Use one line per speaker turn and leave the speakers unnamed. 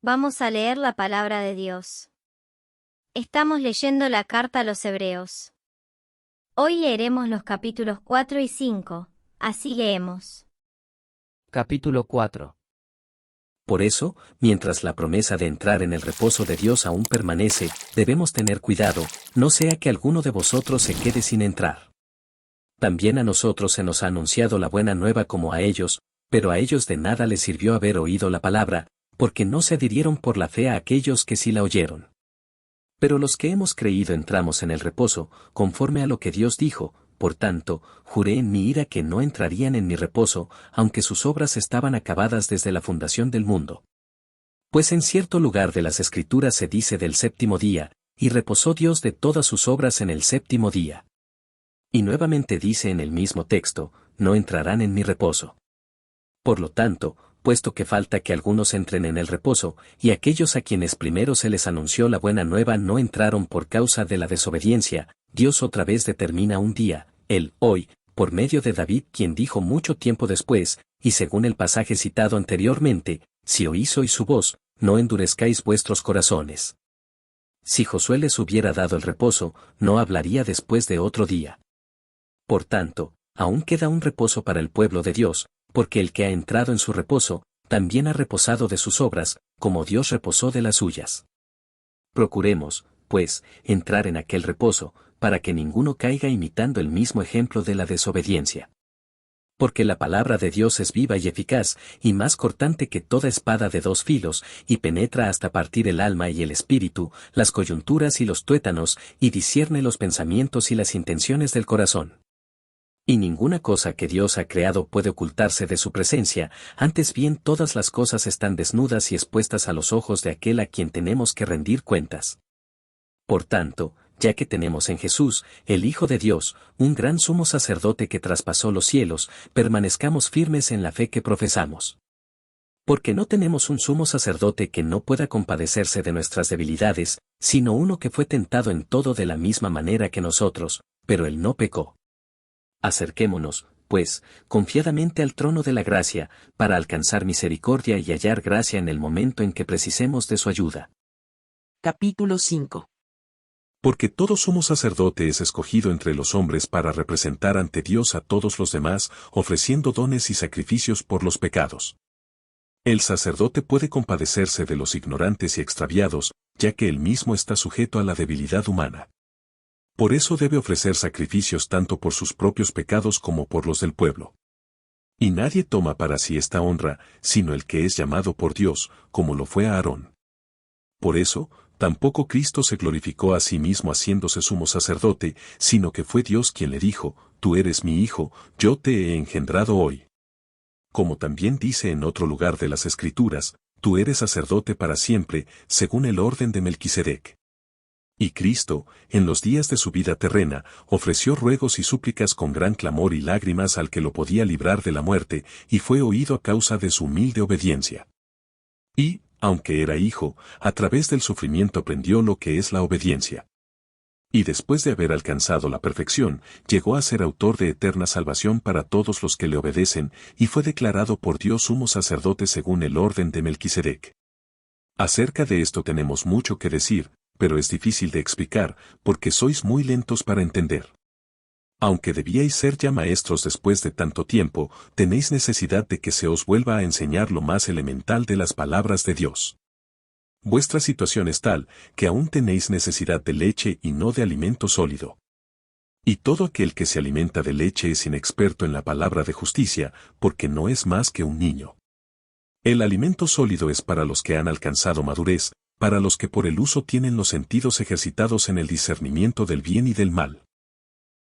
Vamos a leer la palabra de Dios. Estamos leyendo la carta a los Hebreos. Hoy leeremos los capítulos 4 y 5, así leemos.
Capítulo 4.
Por eso, mientras la promesa de entrar en el reposo de Dios aún permanece, debemos tener cuidado, no sea que alguno de vosotros se quede sin entrar. También a nosotros se nos ha anunciado la buena nueva como a ellos, pero a ellos de nada les sirvió haber oído la palabra, porque no se adhirieron por la fe a aquellos que sí la oyeron. Pero los que hemos creído entramos en el reposo, conforme a lo que Dios dijo. Por tanto, juré en mi ira que no entrarían en mi reposo, aunque sus obras estaban acabadas desde la fundación del mundo. Pues en cierto lugar de las Escrituras se dice del séptimo día, y reposó Dios de todas sus obras en el séptimo día. Y nuevamente dice en el mismo texto, no entrarán en mi reposo. Por lo tanto, puesto que falta que algunos entren en el reposo, y aquellos a quienes primero se les anunció la buena nueva no entraron por causa de la desobediencia, Dios otra vez determina un día, el hoy, por medio de David, quien dijo mucho tiempo después, y según el pasaje citado anteriormente, si oís hoy su voz, no endurezcáis vuestros corazones. Si Josué les hubiera dado el reposo, no hablaría después de otro día. Por tanto, aún queda un reposo para el pueblo de Dios, porque el que ha entrado en su reposo, también ha reposado de sus obras, como Dios reposó de las suyas. Procuremos, pues, entrar en aquel reposo, para que ninguno caiga imitando el mismo ejemplo de la desobediencia. Porque la palabra de Dios es viva y eficaz, y más cortante que toda espada de dos filos, y penetra hasta partir el alma y el espíritu, las coyunturas y los tuétanos, y discierne los pensamientos y las intenciones del corazón. Y ninguna cosa que Dios ha creado puede ocultarse de su presencia, antes bien todas las cosas están desnudas y expuestas a los ojos de aquel a quien tenemos que rendir cuentas. Por tanto, ya que tenemos en Jesús, el Hijo de Dios, un gran sumo sacerdote que traspasó los cielos, permanezcamos firmes en la fe que profesamos. Porque no tenemos un sumo sacerdote que no pueda compadecerse de nuestras debilidades, sino uno que fue tentado en todo de la misma manera que nosotros, pero él no pecó. Acerquémonos, pues, confiadamente al trono de la gracia, para alcanzar misericordia y hallar gracia en el momento en que precisemos de su ayuda.
Capítulo 5.
Porque todo sumo sacerdote es escogido entre los hombres para representar ante Dios a todos los demás, ofreciendo dones y sacrificios por los pecados. El sacerdote puede compadecerse de los ignorantes y extraviados, ya que él mismo está sujeto a la debilidad humana. Por eso debe ofrecer sacrificios tanto por sus propios pecados como por los del pueblo. Y nadie toma para sí esta honra, sino el que es llamado por Dios, como lo fue Aarón. Por eso, tampoco Cristo se glorificó a sí mismo haciéndose sumo sacerdote, sino que fue Dios quien le dijo, tú eres mi hijo, yo te he engendrado hoy. Como también dice en otro lugar de las Escrituras, tú eres sacerdote para siempre, según el orden de Melquisedec. Y Cristo, en los días de su vida terrena, ofreció ruegos y súplicas con gran clamor y lágrimas al que lo podía librar de la muerte, y fue oído a causa de su humilde obediencia. Y, aunque era hijo, a través del sufrimiento aprendió lo que es la obediencia. Y después de haber alcanzado la perfección, llegó a ser autor de eterna salvación para todos los que le obedecen, y fue declarado por Dios sumo sacerdote según el orden de Melquisedec. Acerca de esto tenemos mucho que decir, pero es difícil de explicar, porque sois muy lentos para entender. Aunque debíais ser ya maestros después de tanto tiempo, tenéis necesidad de que se os vuelva a enseñar lo más elemental de las palabras de Dios. Vuestra situación es tal, que aún tenéis necesidad de leche y no de alimento sólido. Y todo aquel que se alimenta de leche es inexperto en la palabra de justicia, porque no es más que un niño. El alimento sólido es para los que han alcanzado madurez, para los que por el uso tienen los sentidos ejercitados en el discernimiento del bien y del mal.